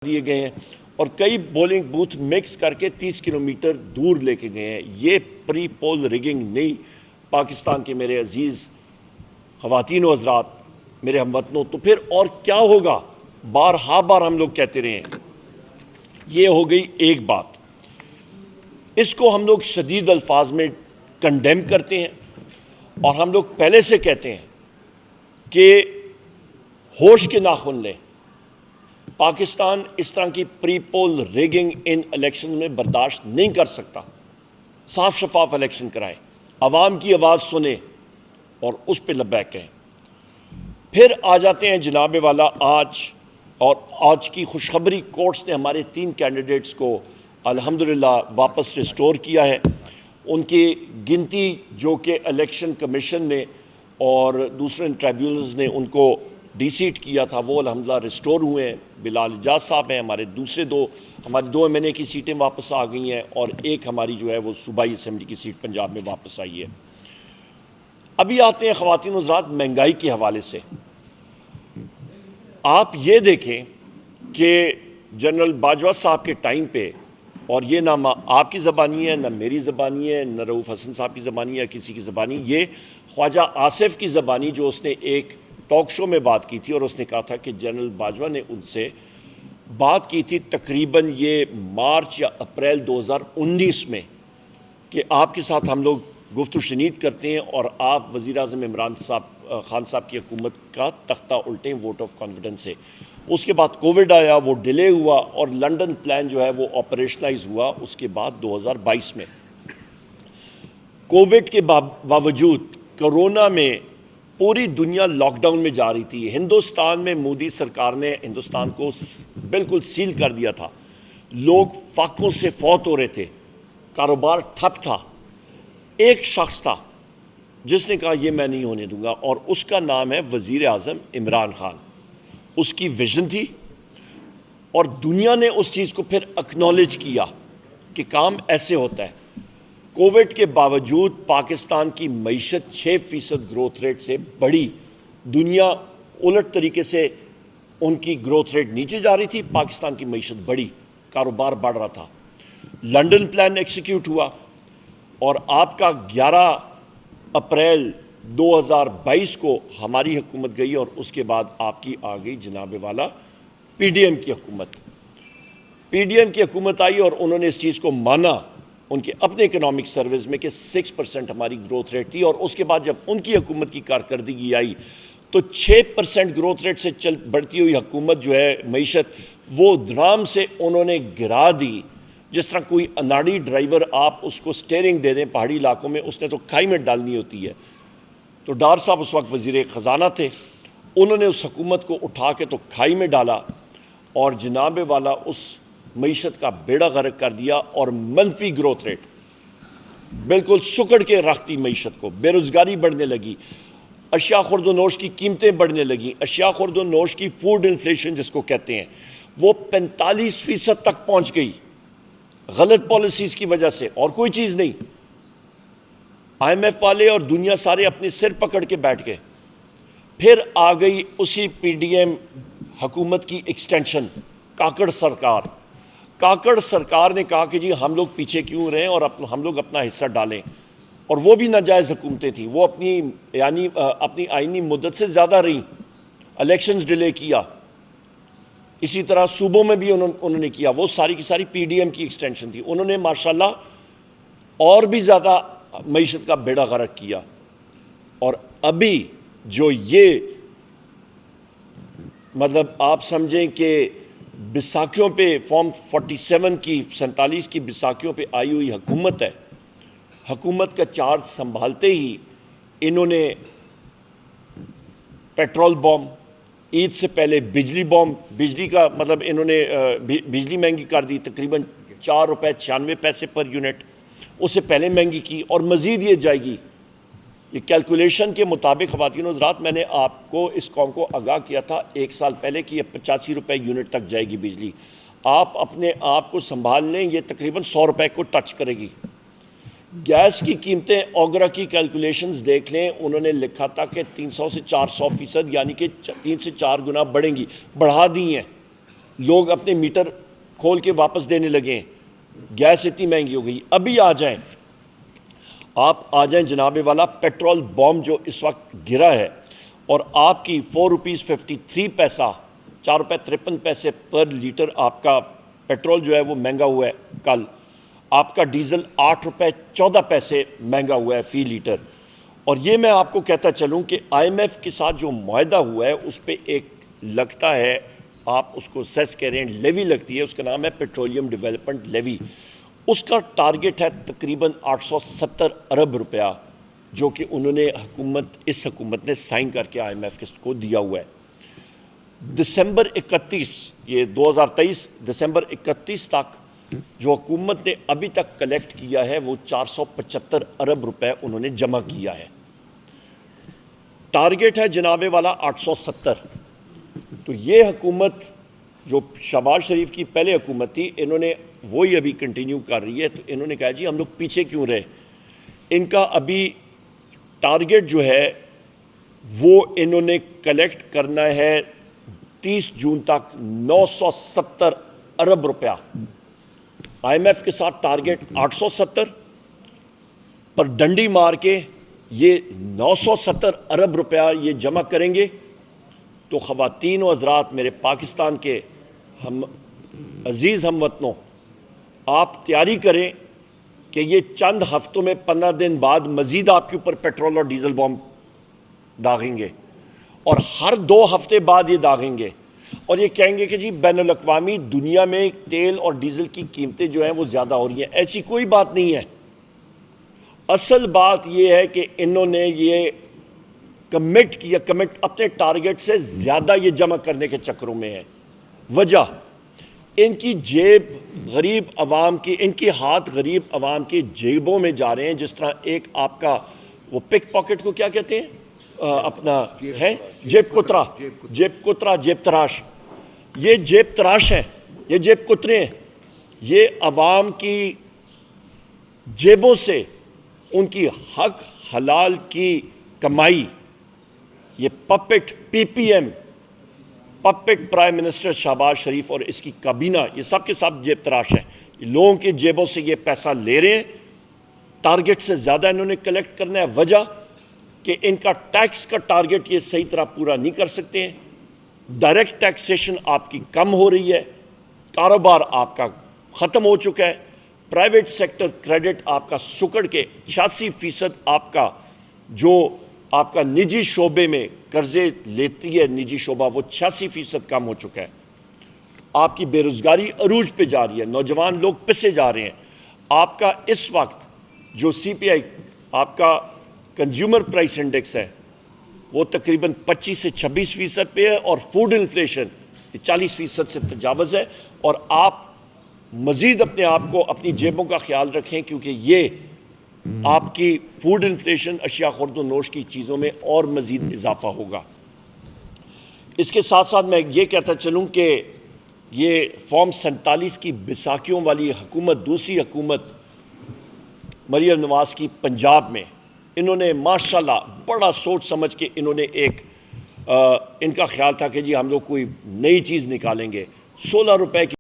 دیے گئے ہیں اور کئی بولنگ بوتھ مکس کر کے 30 کلومیٹر دور لے کے گئے ہیں۔ یہ پری پول ریگنگ نہیں پاکستان کے میرے عزیز خواتین و حضرات، میرے ہم وطنوں، تو پھر اور کیا ہوگا؟ بار ہم لوگ کہتے رہے ہیں۔ یہ ہو گئی ایک بات، اس کو ہم لوگ شدید الفاظ میں کنڈیم کرتے ہیں اور ہم لوگ پہلے سے کہتے ہیں کہ ہوش کے ناخن لیں۔ پاکستان اس طرح کی پری پول ریگنگ ان الیکشن میں برداشت نہیں کر سکتا۔ صاف شفاف الیکشن کرائیں، عوام کی آواز سنیں اور اس پہ لبیک کہیں۔ پھر آ جاتے ہیں جناب والا آج کی خوشخبری، کورٹس نے ہمارے 3 کینڈیڈیٹس کو الحمدللہ واپس ریسٹور کیا ہے۔ ان کی گنتی جو کہ الیکشن کمیشن نے اور دوسرے ٹریبیونلز نے ان کو ڈی سیٹ کیا تھا، وہ الحمدللہ ریسٹور ہوئے ہیں۔ بلال اجاز صاحب ہیں، ہماری 2 ایم این اے کی سیٹیں واپس آ گئی ہیں اور ایک ہماری جو ہے وہ صوبائی اسمبلی کی سیٹ پنجاب میں واپس آئی ہے۔ ابھی آتے ہیں خواتین حضرات مہنگائی کے حوالے سے۔ آپ یہ دیکھیں کہ جنرل باجوہ صاحب کے ٹائم پہ، اور یہ نہ آپ کی زبانی ہے، نہ میری زبانی ہے، نہ رؤوف حسن صاحب کی زبانی ہے، کسی کی زبانی، یہ خواجہ آصف کی زبانی، جو اس نے ایک ٹاک شو میں بات کی تھی اور اس نے کہا تھا کہ جنرل باجوہ نے ان سے بات کی تھی تقریباً یہ مارچ یا اپریل 2019 میں کہ آپ کے ساتھ ہم لوگ گفت و شنید کرتے ہیں اور آپ وزیر اعظم عمران خان صاحب کی حکومت کا تختہ الٹیں ووٹ آف کانفیڈنس سے۔ اس کے بعد کووڈ آیا، وہ ڈیلے ہوا اور لنڈن پلان جو ہے وہ آپریشنلائز ہوا اس کے بعد 2022 میں۔ کووڈ کے باوجود کرونا میں پوری دنیا لاک ڈاؤن میں جا رہی تھی۔ ہندوستان میں مودی سرکار نے ہندوستان کو بالکل سیل کر دیا تھا، لوگ فاقوں سے فوت ہو رہے تھے، کاروبار ٹھپ تھا۔ ایک شخص تھا جس نے کہا یہ میں نہیں ہونے دوں گا، اور اس کا نام ہے وزیر اعظم عمران خان۔ اس کی ویژن تھی اور دنیا نے اس چیز کو پھر اکنالج کیا کہ کام ایسے ہوتا ہے۔ کووڈ کے باوجود پاکستان کی معیشت 6% گروتھ ریٹ سے بڑھی۔ دنیا الٹ طریقے سے ان کی گروتھ ریٹ نیچے جا رہی تھی، پاکستان کی معیشت بڑھی، کاروبار بڑھ رہا تھا۔ لنڈن پلان ایکسیکیوٹ ہوا اور آپ کا 11 اپریل 2022 کو ہماری حکومت گئی اور اس کے بعد آپ کی آ گئی جناب والا پی ڈی ایم کی حکومت۔ پی ڈی ایم کی حکومت آئی اور انہوں نے اس چیز کو مانا ان کے اپنے اکنامک سروس میں کہ 6% ہماری گروتھ ریٹ تھی، اور اس کے بعد جب ان کی حکومت کی کارکردگی آئی تو 6% گروتھ ریٹ سے بڑھتی ہوئی حکومت جو ہے معیشت، وہ درام سے انہوں نے گرا دی۔ جس طرح کوئی اناڑی ڈرائیور آپ اس کو سٹیئرنگ دے دیں پہاڑی علاقوں میں، اس نے تو کھائی میں ڈالنی ہوتی ہے۔ تو ڈار صاحب اس وقت وزیر خزانہ تھے، انہوں نے اس حکومت کو اٹھا کے تو کھائی میں ڈالا اور جناب والا اس معیشت کا بیڑا غرق کر دیا، اور منفی گروتھ ریٹ بالکل سکڑ کے رکھ دی معیشت کو۔ بے روزگاری بڑھنے لگی، اشیاء خورد و نوش کی قیمتیں بڑھنے لگیں، اشیاء خورد و نوش کی فوڈ انفلیشن جس کو کہتے ہیں وہ 45% تک پہنچ گئی، غلط پالیسیز کی وجہ سے، اور کوئی چیز نہیں۔ آئی ایم ایف والے اور دنیا سارے اپنے سر پکڑ کے بیٹھ گئے۔ پھر آ گئی اسی پی ڈی ایم حکومت کی ایکسٹینشن، کاکڑ سرکار نے کہا کہ جی ہم لوگ پیچھے کیوں رہیں اور ہم لوگ اپنا حصہ ڈالیں، اور وہ بھی ناجائز حکومتیں تھیں، وہ اپنی آئینی مدت سے زیادہ رہیں، الیکشنز ڈیلے کیا، اسی طرح صوبوں میں بھی انہوں نے کیا، وہ ساری کی ساری پی ڈی ایم کی ایکسٹینشن تھی۔ انہوں نے ماشاءاللہ اور بھی زیادہ معیشت کا بیڑا غرق کیا، اور ابھی جو یہ مطلب آپ سمجھیں کہ بیساکھیوں پہ فارم 47 کی 47 کی بیساکھیوں پہ آئی ہوئی حکومت ہے، حکومت کا چارج سنبھالتے ہی انہوں نے پیٹرول بم، عید سے پہلے بجلی بم، بجلی کا مطلب انہوں نے بجلی مہنگی کر دی تقریباً 4 روپے 96 پیسے پر یونٹ، اس سے پہلے مہنگی کی اور مزید یہ جائے گی۔ یہ کیلکولیشن کے مطابق خواتین و حضرات، میں نے آپ کو اس قوم کو آگاہ کیا تھا 1 سال پہلے کہ یہ 85 روپے یونٹ تک جائے گی بجلی۔ آپ اپنے آپ کو سنبھال لیں، یہ تقریباً 100 روپے کو ٹچ کرے گی۔ گیس کی قیمتیں اوگرا کی کیلکولیشنز دیکھ لیں، انہوں نے لکھا تھا کہ 300 سے 400% یعنی کہ 3 سے 4 گنا بڑھیں گی، بڑھا دی ہیں۔ لوگ اپنے میٹر کھول کے واپس دینے لگے, گیس اتنی مہنگی ہو گئی. ابھی آ جائیں, آپ آ جائیں جناب والا, پیٹرول بوم جو اس وقت گرا ہے اور آپ کی 4 روپیز 53 پیسہ, 4 روپے 53 پیسے پر لیٹر آپ کا پیٹرول جو ہے وہ مہنگا ہوا ہے. کل آپ کا ڈیزل 8 روپے 14 پیسے مہنگا ہوا ہے فی لیٹر. اور یہ میں آپ کو کہتا چلوں کہ آئی ایم ایف کے ساتھ جو معاہدہ ہوا ہے اس پہ ایک لگتا ہے, آپ اس کو سیس کہہ رہے ہیں, لیوی لگتی ہے, اس کا نام ہے پیٹرولیم ڈیولپمنٹ لیوی. اس کا ٹارگٹ ہے تقریباً 870 ارب روپیہ, جو کہ انہوں نے اس حکومت نے سائن کر کے آئی ایم ایف کو دیا ہوا ہے. دسمبر 31, یہ 2023 دسمبر 31 تک جو حکومت نے ابھی تک کلیکٹ کیا ہے وہ 475 ارب روپے انہوں نے جمع کیا ہے. ٹارگٹ ہے جناب والا 870. تو یہ حکومت جو شہباز شریف کی پہلے حکومت تھی, انہوں نے وہی ابھی کنٹینیو کر رہی ہے. تو انہوں نے کہا جی ہم لوگ پیچھے کیوں رہے, ان کا ابھی ٹارگٹ جو ہے وہ انہوں نے کلیکٹ کرنا ہے 30 جون تک 970 ارب روپیہ. آئی ایم ایف کے ساتھ ٹارگٹ 870 پر ڈنڈی مار کے یہ 970 ارب روپیہ یہ جمع کریں گے. تو خواتین و حضرات, میرے پاکستان کے عزیز ہم وطنوں, آپ تیاری کریں کہ یہ چند ہفتوں میں 15 دن بعد مزید آپ کے اوپر پیٹرول اور ڈیزل بم داغیں گے, اور ہر 2 ہفتے بعد یہ داغیں گے, اور یہ کہیں گے کہ جی بین الاقوامی دنیا میں تیل اور ڈیزل کی قیمتیں جو ہیں وہ زیادہ ہو رہی ہیں. ایسی کوئی بات نہیں ہے. اصل بات یہ ہے کہ انہوں نے یہ کمٹ کیا, اپنے ٹارگٹ سے زیادہ یہ جمع کرنے کے چکروں میں ہے. وجہ ان کی جیب غریب عوام کی, ان کی ہاتھ غریب عوام کی جیبوں میں جا رہے ہیں. جس طرح ایک آپ کا وہ پک پاکٹ کو کیا کہتے ہیں, اپنا ہے جیب کترا, جیب تراش. یہ جیب تراش ہے, یہ جیب کترے ہیں. یہ عوام کی جیبوں سے ان کی حق حلال کی کمائی, یہ puppet P P M, puppet prime minister Shehbaz Sharif اور اس کی کابینہ, یہ سب کے سب جیب تراش ہیں. لوگوں کی جیبوں سے یہ پیسہ لے رہے ہیں, ٹارگٹ سے زیادہ انہوں نے کلیکٹ کرنا ہے. وجہ کہ ان کا ٹیکس کا ٹارگٹ یہ صحیح طرح پورا نہیں کر سکتے ہیں. ڈائریکٹ ٹیکسیشن آپ کی کم ہو رہی ہے, کاروبار آپ کا ختم ہو چکا ہے, پرائیویٹ سیکٹر کریڈٹ آپ کا سکڑ کے 86% آپ کا جو آپ کا نجی شعبے میں قرضے لیتی ہے نجی شعبہ, وہ 86% کم ہو چکا ہے. آپ کی بے روزگاری عروج پہ جا رہی ہے, نوجوان لوگ پسے جا رہے ہیں. آپ کا اس وقت جو سی پی آئی آپ کا کنزیومر پرائس انڈیکس ہے وہ تقریباً 25 سے 26% پہ ہے, اور فوڈ انفلیشن 40% سے تجاوز ہے. اور آپ مزید اپنے آپ کو اپنی جیبوں کا خیال رکھیں, کیونکہ یہ آپ کی فوڈ انفلیشن, اشیاء خورد و نوش کی چیزوں میں اور مزید اضافہ ہوگا. اس کے ساتھ ساتھ میں یہ کہتا چلوں کہ یہ فارم 47 کی بیساکھیوں والی حکومت, دوسری حکومت مریم نواز کی پنجاب میں, انہوں نے ماشاءاللہ بڑا سوچ سمجھ کے انہوں نے ایک ان کا خیال تھا کہ جی ہم لوگ کوئی نئی چیز نکالیں گے. 16 روپے کی